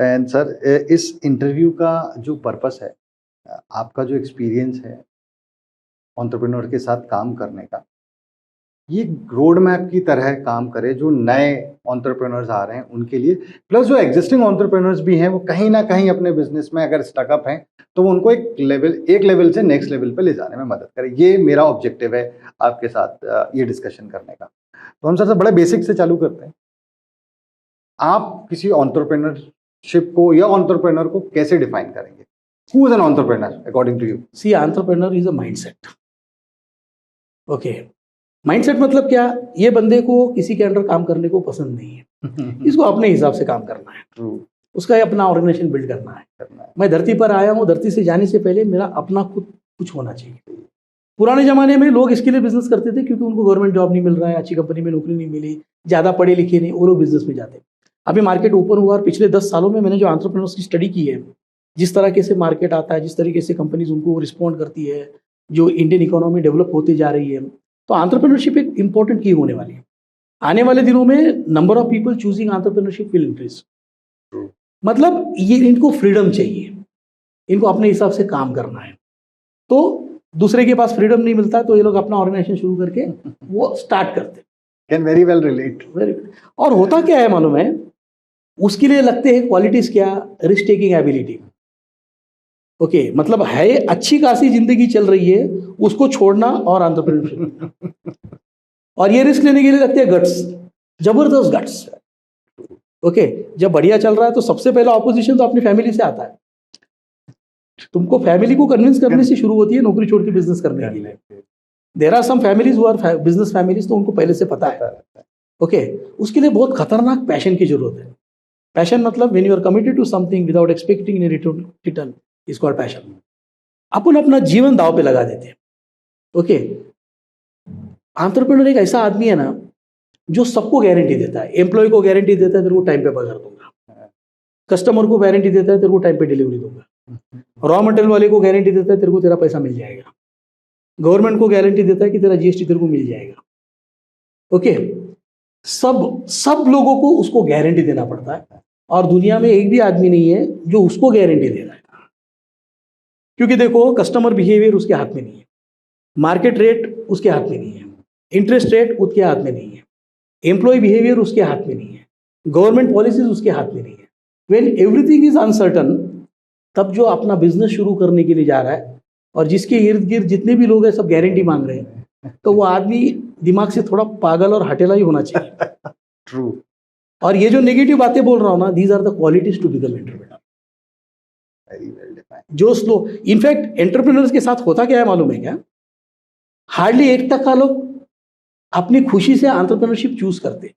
And sir, इस interview का जो पर्पस है, आपका जो एक्सपीरियंस है एंटरप्रेन्योर के साथ काम करने का, ये रोड मैप की तरह काम करे जो नए एंटरप्रेन्योर्स आ रहे हैं उनके लिए, प्लस जो एग्जिस्टिंग एंटरप्रेन्योर्स भी हैं वो कहीं ना कहीं अपने बिजनेस में अगर स्टकअप हैं तो वो उनको एक लेवल से नेक्स्ट लेवल पे ले जाने में मदद करे। ये मेरा ऑब्जेक्टिव है आपके साथ ये डिस्कशन करने का। तो हम सर बड़े बेसिक से चालू करते हैं। आप किसी एंटरप्रेन्योरशिप को या एंटरप्रेन्योर को कैसे डिफाइन करेंगे? Who is an entrepreneur according to you? See, entrepreneur is a mindset. Okay, mindset मतलब क्या? ये बंदे को किसी के अंडर काम करने को पसंद नहीं है, इसको अपने हिसाब से काम करना है। ट्रू। उसका अपना ऑर्गेनाइजेशन बिल्ड करना है। मैं धरती पर आया हूँ, धरती से जाने से पहले मेरा अपना खुद कुछ होना चाहिए। पुराने जमाने में लोग इसके लिए बिजनेस करते थे क्योंकि उनको गवर्नमेंट जॉब नहीं मिल रहा है, अच्छी कंपनी में नौकरी नहीं मिली, ज़्यादा पढ़े लिखे नहीं, वो लोग बिजनेस में जाते। अभी मार्केट ओपन हुआ और पिछले 10 सालों में मैंने जो एंटरप्रेन्योर्स की स्टडी की है, जिस तरीके से मार्केट आता है, जिस तरीके से कंपनीज उनको रिस्पॉन्ड करती है, जो इंडियन इकोनॉमी डेवलप होती जा रही है, तो एंटरप्रेन्योरशिप एक इंपॉर्टेंट की होने वाली है। आने वाले दिनों में number of people choosing entrepreneurship will increase. मतलब ये इनको फ्रीडम चाहिए, इनको अपने हिसाब से काम करना है। तो दूसरे के पास फ्रीडम नहीं मिलता तो ये लोग अपना ऑर्गेनाइजेशन शुरू करके वो स्टार्ट करते। Can very well relate. Very good. और होता क्या है मालूम है, उसके लिए लगते हैं क्वालिटीज क्या? Risk taking ability. ओके, मतलब है अच्छी खासी जिंदगी चल रही है, उसको छोड़ना और एंटरप्रेन्योरशिप और ये रिस्क लेने के लिए लगते हैं गट्स, जबरदस्त गट्स। ओके, जब बढ़िया चल रहा है तो सबसे पहला ऑपोजिशन तो अपनी फैमिली से आता है। तुमको फैमिली को कन्विंस करने से शुरू होती है नौकरी छोड़ के बिजनेस करने के लिए। There are some families who are business families, तो उनको पहले से पता है। ओके, उसके लिए बहुत खतरनाक पैशन की जरूरत है। पैशन मतलब when you are committed to something without expecting any return is called passion. अपन अपना जीवन दांव पे लगा देते हैं। ओके, एंटरप्रेन्योर एक ऐसा आदमी है ना जो सबको गारंटी देता है। एम्प्लॉय को गारंटी देता है तेरे को टाइम पे पगार दूंगा, कस्टमर को गारंटी देता है तेरे को टाइम पे डिलीवरी दूंगा, रॉ मटेरियल वाले को गारंटी देता है तेरे को तेरा पैसा मिल जाएगा, गवर्नमेंट को गारंटी देता है कि तेरा जीएसटी तेरे को मिल जाएगा। ओके, सब लोगों को उसको गारंटी देना पड़ता है और दुनिया में एक भी आदमी नहीं है जो उसको गारंटी दे रहा है। क्योंकि देखो, कस्टमर बिहेवियर उसके हाथ में नहीं है, मार्केट रेट उसके हाथ में नहीं है, इंटरेस्ट रेट उसके हाथ में नहीं है, एम्प्लॉय बिहेवियर उसके हाथ में नहीं है, गवर्नमेंट पॉलिसीज उसके हाथ में नहीं है। व्हेन एवरीथिंग इज अनसर्टन, तब जो अपना बिजनेस शुरू करने के लिए जा रहा है और जिसके इर्द गिर्द जितने भी लोग हैं सब गारंटी मांग रहे हैं, तो वो आदमी दिमाग से थोड़ा पागल और हटेला ही होना चाहिए। ट्रू। और ये जो नेगेटिव बातें बोल रहा हूँ ना, these are the qualities to become entrepreneur. Very well defined. जो स्लो, इनफैक्ट एंटरप्रेन्योर्स के साथ होता क्या है मालूम है क्या? हार्डली 1% लोग अपनी खुशी से एंटरप्रेन्योरशिप चूज करते।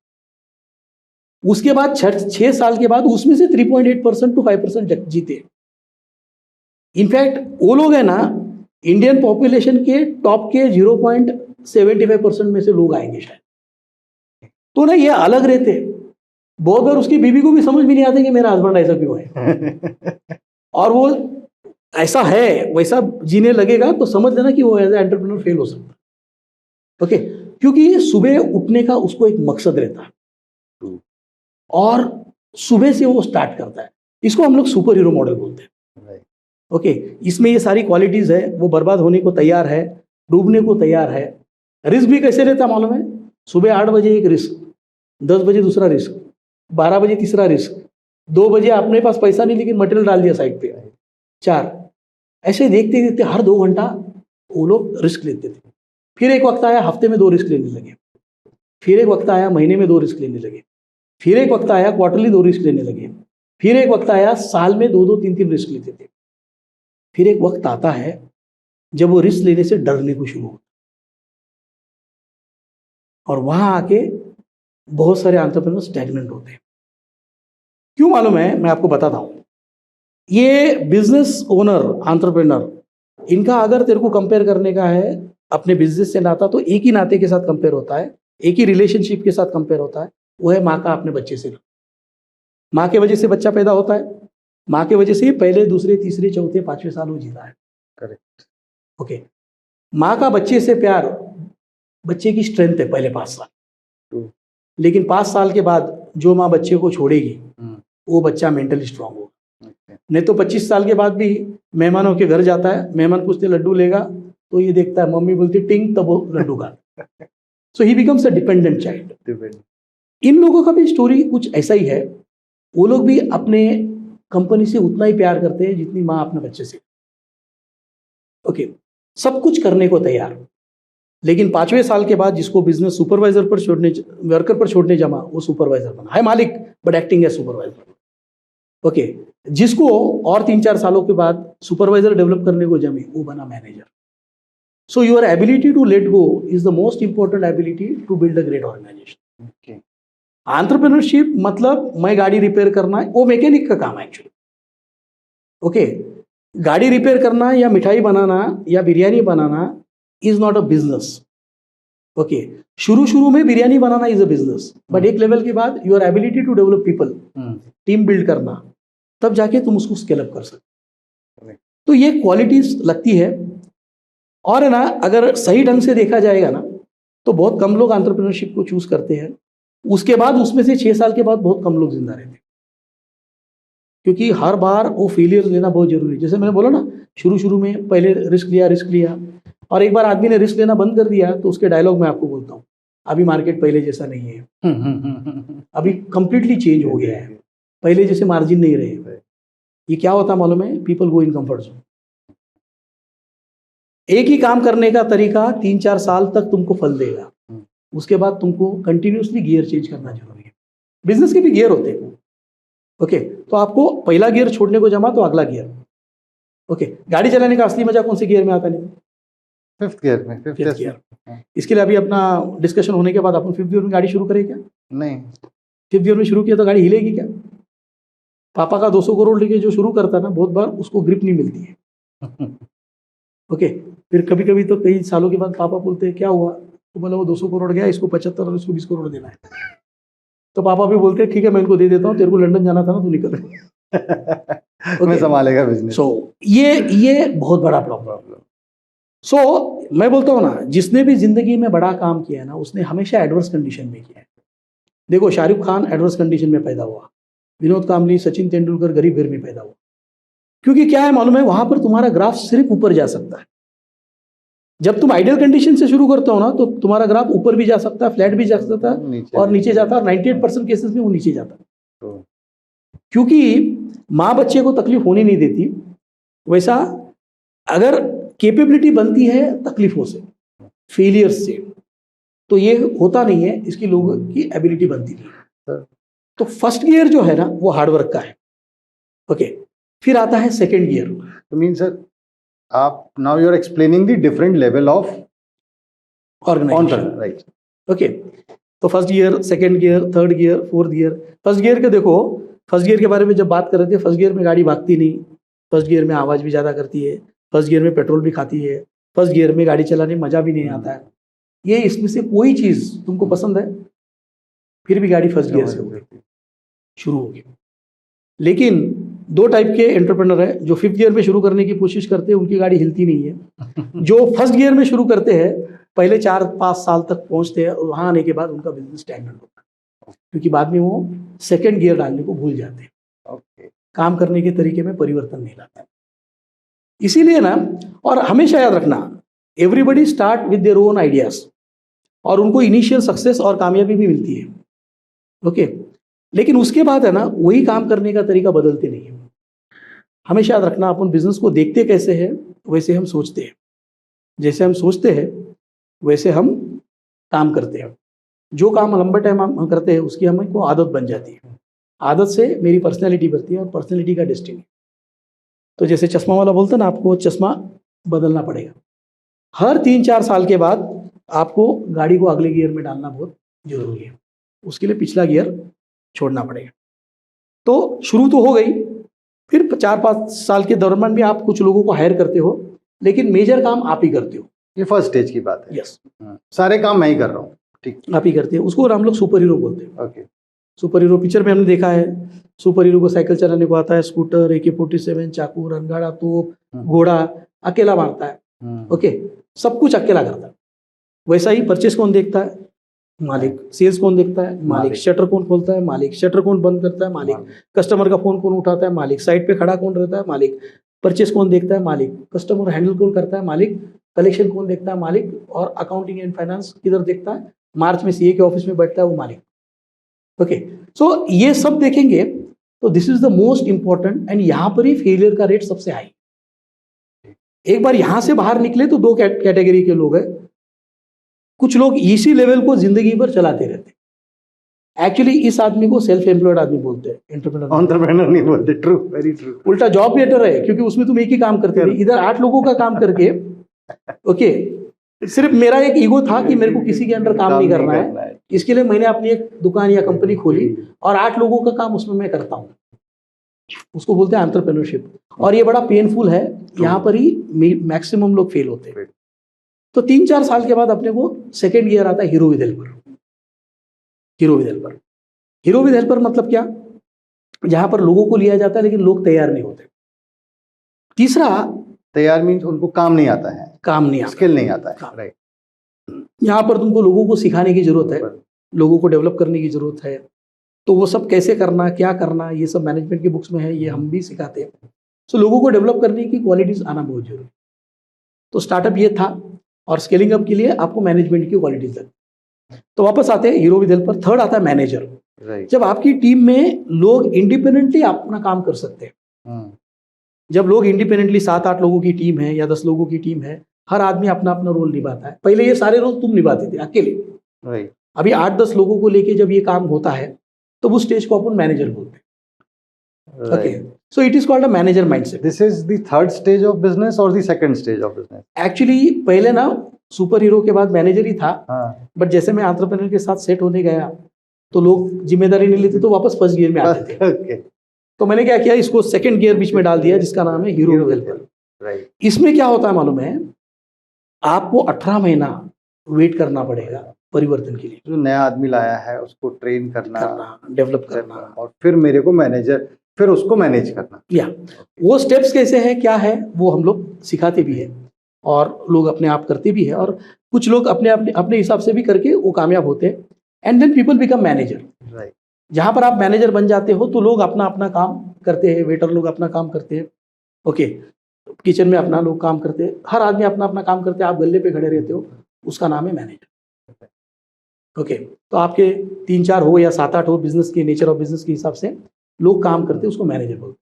उसके बाद 6 साल के बाद उसमें से 3.8% टू 5% जीते। इनफैक्ट वो लोग है ना, इंडियन पॉपुलेशन के टॉप के 0.75% में से लोग आएंगे शायद। तो ना ये अलग रहते। बहुत बार उसकी बीवी को भी समझ में नहीं आता कि मेरा हस्बैंड ऐसा क्यों है और वो ऐसा है वैसा जीने लगेगा तो समझ लेना कि वो एज ए एंटरप्रेन्योर फेल हो सकता है। ओके, क्योंकि सुबह उठने का उसको एक मकसद रहता है और सुबह से वो स्टार्ट करता है। इसको हम लोग सुपर हीरो मॉडल बोलते हैं। ओके, इसमें ये सारी क्वालिटीज है। वो बर्बाद होने को तैयार है, डूबने को तैयार है। रिस्क भी कैसे रहता मालूम है? सुबह 8 बजे एक रिस्क, 10 बजे दूसरा रिस्क, 12 बजे तीसरा रिस्क, 2 बजे अपने पास पैसा नहीं लेकिन मटेरियल डाल दिया साइड पे, 4। ऐसे देखते देखते हर 2 घंटा वो लोग रिस्क लेते थे। फिर एक वक्त आया हफ्ते में 2 रिस्क लेने लगे, फिर एक वक्त आया महीने में 2 रिस्क लेने लगे, फिर एक वक्त आया क्वार्टरली 2 रिस्क लेने लगे, फिर एक वक्त आया साल में 2-2, 3-3 रिस्क लेते थे। फिर एक वक्त आता है जब वो रिस्क लेने से डरने को शुरू होता और वहां आके बहुत सारे एंटरप्रेन्योर स्टैग्नेंट होते हैं। क्यों मालूम है? मैं आपको बताता हूं। ये बिजनेस ओनर एंटरप्रेन्योर, इनका अगर तेरे को कंपेयर करने का है अपने बिजनेस से नाता, तो एक ही नाते के साथ कंपेयर होता है, एक ही रिलेशनशिप के साथ कंपेयर होता है। वो है माँ का अपने बच्चे से। माँ के वजह से बच्चा पैदा होता है, माँ के वजह से पहले, दूसरे, तीसरे, चौथे, 5वें साल वो जीता है। करेक्ट। ओके, माँ का बच्चे से प्यार बच्चे की स्ट्रेंथ है पहले 5 साल, लेकिन 5 साल के बाद जो माँ बच्चे को छोड़ेगी वो बच्चा मेंटली स्ट्रांग होगा। Okay. नहीं तो 25 साल के बाद भी मेहमानों के घर जाता है, मेहमान पूछते लड्डू लेगा, तो ये देखता है मम्मी बोलती टिंग, तब वो लड्डू का। So he becomes a dependent child. Depend. इन लोगों का भी स्टोरी कुछ ऐसा ही है। वो लोग भी अपने कंपनी से उतना ही प्यार करते हैं जितनी माँ अपने बच्चे से। ओके, सब कुछ करने को तैयार, लेकिन 5वें साल के बाद जिसको बिजनेस सुपरवाइजर पर छोड़ने, वर्कर पर छोड़ने जमा, वो सुपरवाइजर बना है, मालिक but acting as supervisor. Okay, जिसको और 3-4 सालों के बाद सुपरवाइजर डेवलप करने को जमे, वो बना manager. So your ability to let go is the most important ability to build a great organization. Okay. Entrepreneurship मतलब मैं गाड़ी रिपेयर करना है, वो मैकेनिक का काम है एक्चुअली। ओके, गाड़ी रिपेयर करना या मिठाई बनाना या बिरयानी बनाना is not a business. Okay, शुरू में बिरयानी बनाना इज अ बिजनेस, बट एक लेवल के बाद your ability to develop people, team build करना, तब जाके तुम उसको स्केल अप कर सकते। Correct. तो ये क्वालिटीज लगती है। और है ना, अगर सही ढंग से देखा जाएगा ना, तो बहुत कम लोग एंटरप्रेन्योरशिप को चूज करते हैं। उसके बाद उसमें से 6 साल के बाद बहुत कम लोग जिंदा रहते हैं, क्योंकि हर बार वो फेलियर लेना बहुत जरूरी है। जैसे मैंने बोला ना, शुरू में पहले रिस्क लिया, और एक बार आदमी ने रिस्क लेना बंद कर दिया तो उसके डायलॉग मैं आपको बोलता हूँ, अभी मार्केट पहले जैसा नहीं है, अभी कंप्लीटली चेंज हो गया है, पहले जैसे मार्जिन नहीं रहे। ये क्या होता मालूम है? पीपल गो इन कंफर्ट जोन। एक ही काम करने का तरीका 3-4 साल तक तुमको फल देगा, उसके बाद तुमको कंटिन्यूसली गियर चेंज करना जरूरी है। बिजनेस के भी गियर होते हैं। ओके, तो आपको पहला गियर छोड़ने को जमा तो अगला गियर। ओके, गाड़ी चलाने का असली मजा कौन से गियर में आता नहीं? 5th गियर में, 5th फिफ्थ गियर। इसके लिए अभी अपना डिस्कशन होने के बाद अपन 5th गियर में गाड़ी शुरू करें क्या? नहीं। 5th गियर में शुरू किया तो गाड़ी हिलेगी क्या? पापा का 200 करोड़ लेके जो शुरू करता ना, बहुत बार उसको ग्रिप नहीं मिलती है। ओके, फिर कभी कभी तो कई सालों के बाद पापा बोलते हैं क्या हुआ, तो बोला वो 200 करोड़ गया, इसको 75 और इसको 20 करोड़ देना है। तो पापा भी बोलते हैं ठीक है मैं इनको दे देता हूँ, तेरे को लंदन जाना था ना, तू निकल। मैं संभालेगा बिजनेस। सो ये बहुत बड़ा प्रॉब्लम। सो मैं बोलता हूँ ना, जिसने भी जिंदगी में बड़ा काम किया है ना, उसने हमेशा एडवर्स कंडीशन में किया है। देखो, शाहरुख खान एडवर्स कंडीशन में पैदा हुआ, विनोद कांबली, सचिन तेंदुलकर गरीब घर में पैदा हुआ। क्योंकि क्या है मालूम है, वहां पर तुम्हारा ग्राफ सिर्फ ऊपर जा सकता है। जब तुम आइडियल कंडीशन से शुरू करते हो ना, तो तुम्हारा ग्राफ ऊपर भी जा सकता है, फ्लैट भी जा सकता है, और नीचे जाता है, और 98% केसेस में वो नीचे जाता है। क्योंकि माँ बच्चे को तकलीफ होने नहीं देती। वैसा अगर कैपेबिलिटी बनती है तकलीफों से, फेलियर से, तो ये होता नहीं है, इसकी लोगों की एबिलिटी बनती नहीं है। तो फर्स्ट गियर जो है ना, वो हार्डवर्क का है। ओके, फिर आता है सेकेंड गियर। तो मीन सर, आप now you are explaining the different level of organisation, right? Okay, तो first gear, second gear, third gear, fourth gear. First gear के देखो, फर्स्ट गियर के बारे में जब बात कर रहे थे, फर्स्ट गियर में गाड़ी भागती नहीं, फर्स्ट गियर में आवाज़ भी ज़्यादा करती है, फर्स्ट गियर में पेट्रोल भी खाती है, फर्स्ट गियर में गाड़ी चलाने में मज़ा भी नहीं आता है। ये इसमें से कोई चीज़ तुमको पसंद है, फिर भी गाड़ी फर्स्ट गियर से शुरू होगी। लेकिन 2 टाइप के एंटरप्रेन्योर है, जो 5th गियर में शुरू करने की कोशिश करते हैं, उनकी गाड़ी हिलती नहीं है। जो फर्स्ट गियर में शुरू करते हैं, पहले 4-5 साल तक पहुंचते हैं, और वहां आने के बाद उनका बिजनेस स्टैंडर्ड होता है, क्योंकि बाद में वो सेकेंड गियर डालने को भूल जाते हैं। काम करने के तरीके में परिवर्तन नहीं लाता। इसीलिए ना, और हमेशा याद रखना, everybody start with their own ideas, और उनको इनिशियल सक्सेस और कामयाबी भी मिलती है। ओके, लेकिन उसके बाद है ना, वही काम करने का तरीका बदलते नहीं है। हमेशा याद रखना, अपन बिजनेस को देखते कैसे हैं, वैसे हम सोचते हैं। जैसे हम सोचते हैं वैसे हम काम करते हैं। जो काम लंबे टाइम हम करते हैं, उसकी हमको आदत बन जाती है। आदत से मेरी पर्सनैलिटी बढ़ती है, और पर्सनैलिटी का डेस्टिनी। तो जैसे चश्मा वाला बोलता है ना, आपको चश्मा बदलना पड़ेगा। हर 3-4 साल के बाद आपको गाड़ी को अगले गियर में डालना बहुत जरूरी है। उसके लिए पिछला गियर छोड़ना पड़ेगा। तो शुरू तो हो गई, फिर 4-5 साल के दौरान भी आप कुछ लोगों को हायर करते हो, लेकिन मेजर काम आप ही करते हो। ये फर्स्ट स्टेज की बात है। यस, सारे काम मैं ही कर रहा हूँ, ठीक, आप ही करते हैं। उसको हम लोग सुपर हीरो बोलते हैं। ओके। सुपर हीरो पिक्चर में हमने देखा है, सुपर हीरो को साइकिल चलाने को आता है, स्कूटर, AK-47, चाकू, रणगाड़ा, तोप, घोड़ा, अकेला मारता है। ओके, सब कुछ अकेला करता है। वैसा ही परचेस कौन देखता है? मालिक। सेल्स कौन देखता है? मालिक। मालिक। शटर कौन खोलता है? मालिक। शटर कौन बंद करता है? मालिक। कस्टमर का फोन कौन उठाता है? मालिक। साइट पे खड़ा कौन रहता है? मालिक। परचेस कौन देखता है? मालिक। कस्टमर हैंडल कौन करता है? मालिक। कलेक्शन कौन देखता है? मालिक। और अकाउंटिंग एंड फाइनेंस किधर देखता है? मार्च में सीए के ऑफिस में बैठता है वो मालिक। ओके, सो ये सब देखेंगे तो this is the most important, and यहां पर ही फेलियर का रेट सबसे हाई। एक बार यहां से बाहर निकले तो दो कैटेगरी के लोग हैं। कुछ लोग इसी लेवल को जिंदगी भर चलाते रहते हैं। एक्चुअली इस आदमी को सेल्फ एम्प्लॉयड आदमी बोलते हैं, एंटरप्रेन्योर नहीं बोलते। True, very true. उल्टा जॉब बेटर है, क्योंकि उसमें तुम एक ही काम करते थे, इधर 8 लोगों का काम करके ओके सिर्फ मेरा एक ईगो था कि मेरे को किसी के अंडर काम नहीं करना है, इसके लिए मैंने अपनी एक दुकान या कंपनी खोली और 8 लोगों का काम उसमें मैं करता हूँ। उसको बोलते हैं एंटरप्रेन्योरशिप, और ये बड़ा पेनफुल है। यहाँ पर ही मैक्सिमम लोग फेल होते हैं। तो 3-4 साल के बाद अपने को सेकेंड गियर आता है hero with helper. Hero with helper, hero with helper मतलब क्या? जहां पर लोगों को लिया जाता है लेकिन लोग तैयार नहीं होते। तीसरा, तैयार मीन्स उनको काम नहीं आता है, काम नहीं आता, स्किल नहीं आता है। राइट, यहाँ पर तुमको लोगों को सिखाने की जरूरत है, लोगों को डेवलप करने की जरूरत है। तो वो सब कैसे करना, क्या करना, ये सब मैनेजमेंट की बुक्स में है, ये हम भी सिखाते हैं। सो लोगों को डेवलप करने की क्वालिटीज आना बहुत जरूरी। तो स्टार्टअप ये था, और स्केलिंग अप के लिए आपको मैनेजमेंट की क्वालिटीज लगती। तो वापस आते हैं हीरो विद हेल्पर। थर्ड आता है मैनेजर। जब आपकी टीम में लोग इंडिपेंडेंटली अपना काम कर सकते हैं, जब लोग इंडिपेंडेंटली 7-8 लोगों की टीम है या 10 लोगों की टीम है, हर आदमी अपना अपना रोल निभाता है। पहले ये सारे रोल तुम निभाते थे अकेले, अभी 8-10 लोगों को लेके जब ये काम होता है तो वो स्टेज को अपन मैनेजर बोलते हैं। Okay, so it is called a manager mindset. This is the third stage of business और the second stage of business? Actually पहले ना सुपर हीरो के बाद मैनेजर ही था, बट जैसे मैं एंटरप्रेन्योर के साथ सेट होने गया तो लोग जिम्मेदारी नहीं लेते तो वापस फर्स्ट गियर में आते थे। तो मैंने क्या किया, इसको सेकंड गियर बीच में डाल दिया, जिसका नाम है हीरो विद हेल्पर। इसमें क्या होता है मालूम है? आपको 18 महीना वेट करना पड़ेगा परिवर्तन के लिए। जो नया आदमी लाया है उसको ट्रेन करना, डेवलप करना, और फिर मेरे को मैनेजर, फिर उसको मैनेज करना। या वो स्टेप्स कैसे है, क्या है, वो हम लोग सिखाते भी है और लोग अपने आप करते भी है, और कुछ लोग अपने अपने हिसाब से भी करके वो कामयाब होते हैं। And then people become manager. Right, जहां पर आप मैनेजर बन जाते हो तो लोग अपना अपना काम करते हैं, वेटर लोग अपना काम करते हैं, ओके, किचन में अपना लोग काम करते हैं, हर आदमी अपना अपना काम करते हैं। आप गल्ले पे खड़े रहते हो, उसका नाम है मैनेजर। ओके, तो आपके 3-4 हो या 7-8 हो, बिजनेस के नेचर ऑफ बिजनेस के हिसाब से लोग काम करते हैं, उसको मैनेजर बोलते हैं।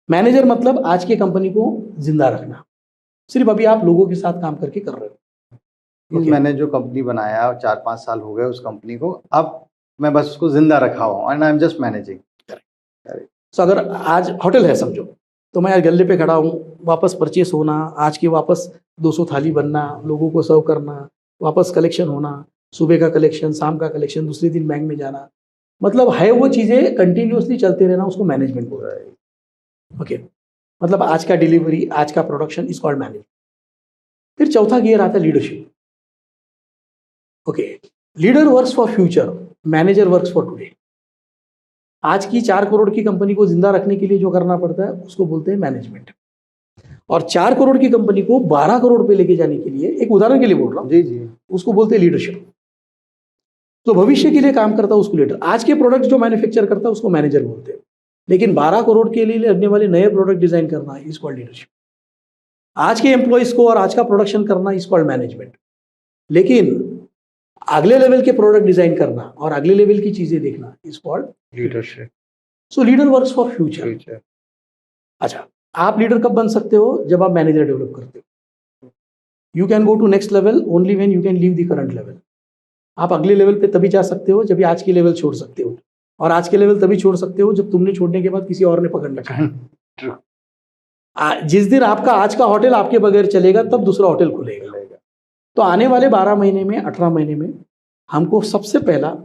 मैनेजर मतलब आज की कंपनी को जिंदा रखना। सिर्फ अभी आप लोगों के साथ काम करके कर रहे हो। मैंने जो कंपनी बनाया 4-5 साल हो गए उस कंपनी को, अब मैं बस उसको जिंदा रखा हूँ, and I am just managing. So अगर आज होटल है समझो, तो मैं आज गल्ले पे खड़ा हूँ, वापस परचेस होना, आज की वापस 200 थाली बनना, लोगों को सर्व करना, वापस कलेक्शन होना, सुबह का कलेक्शन, शाम का कलेक्शन, दूसरे दिन बैंक में जाना, मतलब है वो चीज़ें कंटिन्यूसली चलते रहना, उसको मैनेजमेंट बोल रहा है। ओके, मतलब आज का डिलीवरी, आज का प्रोडक्शन इज कॉल्ड मैनेजमेंट। फिर चौथा गियर आता है leadership. Okay, leader works for future, manager works for today. आज की 4 करोड़ की कंपनी को जिंदा रखने के लिए जो करना पड़ता है उसको बोलते हैं मैनेजमेंट, और 4 करोड़ की कंपनी को 12 करोड़ पे लेके जाने के लिए, एक उदाहरण के लिए बोल रहा हूँ, जी, उसको बोलते हैं लीडरशिप। तो भविष्य के लिए काम करता है उसको लीडर, आज के प्रोडक्ट जो मैन्युफैक्चर करता है उसको मैनेजर बोलते हैं, लेकिन 12 करोड़ के लिए लगने वाले नए प्रोडक्ट डिजाइन करना इज कॉल्ड लीडरशिप। आज के एम्प्लॉइज को और आज का प्रोडक्शन करना इज कॉल्ड मैनेजमेंट, लेकिन अगले लेवल के प्रोडक्ट डिजाइन करना और अगले लेवल की चीजें देखना is called leadership. So leader works for future. अच्छा, आप लीडर कब बन सकते हो? जब आप मैनेजर डेवलप करते हो। You can go to next level only when you can leave the current level. आप अगले लेवल पे तभी जा सकते हो जब आज के लेवल छोड़ सकते हो, और आज के लेवल तभी छोड़ सकते हो जब तुमने छोड़ने के बाद किसी और ने पकड़ रखा है। जिस दिन आपका आज का होटल आपके बगैर चलेगा तब दूसरा होटल खुलेगा। तो आने वाले 12 महीने में, 18 महीने में हमको सबसे पहला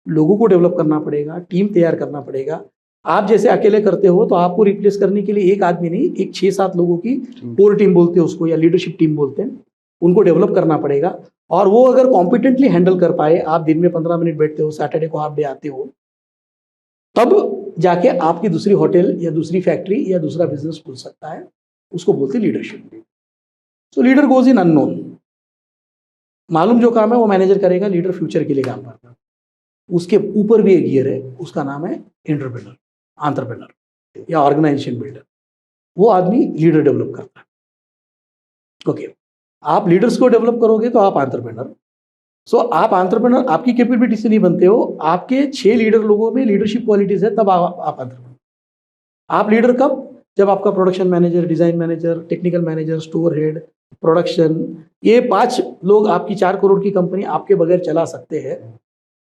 लोगों को डेवलप करना पड़ेगा, टीम तैयार करना पड़ेगा। आप जैसे अकेले करते हो तो आपको रिप्लेस करने के लिए एक आदमी नहीं, एक 6-7 लोगों की कोर टीम बोलते हैं उसको, या लीडरशिप टीम बोलते हैं, उनको डेवलप करना पड़ेगा। और वो अगर कॉम्पिटेंटली हैंडल कर पाए, आप दिन में 15 मिनट बैठते हो, सैटरडे को हाफ डे आते हो, तब जाके आपकी दूसरी होटल या दूसरी फैक्ट्री या दूसरा बिजनेस खुल सकता है, उसको बोलते हैं leadership. So leader goes in unknown. मालूम जो काम है वो मैनेजर करेगा, लीडर फ्यूचर के लिए काम करता है। उसके ऊपर भी एक गियर है, उसका नाम है एंटरप्रेन्योर, एंटरप्रेन्योर या ऑर्गेनाइजेशन बिल्डर। वो आदमी लीडर डेवलप करता है। ओके, आप लीडर्स को डेवलप करोगे तो आप एंटरप्रेन्योर। सो आप एंटरप्रेन्योर आपकी कैपेबिलिटी से नहीं बनते हो, आपके 6 लीडर लोगों में लीडरशिप क्वालिटीज है, तब आप एंटरप्रेन्योर। आप लीडर कब? जब आपका production manager, design manager, technical manager, store head, production, ये 5 लोग आपकी 4 करोड़ की कंपनी आपके बगैर चला सकते हैं।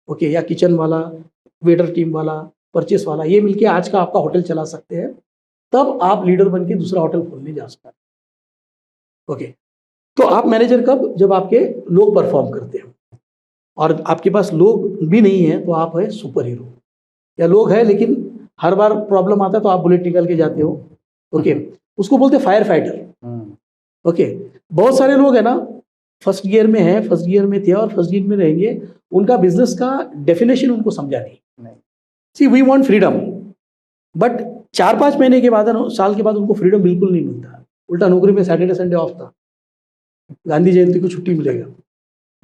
ओके, या किचन वाला, वेटर टीम वाला, परचेस वाला, ये मिलके आज का आपका होटल चला सकते हैं। तब आप लीडर बन के दूसरा होटल खोलने जा सकते हैं। ओके, तो आप मैनेजर कब? जब आपके लोग परफॉर्म करते हैं, और आपके पास लोग भी नहीं है तो आप है सुपर हीरो। या लोग है लेकिन हर बार प्रॉब्लम आता है तो आप बुलेट निकाल के जाते हो। ओके, उसको बोलते हैं फायर फाइटर। ओके, बहुत सारे लोग है ना फर्स्ट गियर में है, फर्स्ट गियर में थे और फर्स्ट गियर में रहेंगे, उनका बिजनेस का डेफिनेशन उनको समझा नहीं। सी वी वांट फ्रीडम, बट 4-5 महीने के बाद, साल के बाद उनको फ्रीडम बिल्कुल नहीं मिलता। उल्टा नौकरी में सैटरडे संडे ऑफ था, गांधी जयंती को छुट्टी मिलेगा।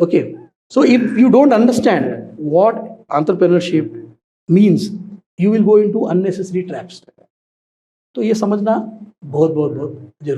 Okay, so if you don't understand what entrepreneurship means, you will go into unnecessary traps. तो ये समझना बहुत बहुत बहुत जरूरी।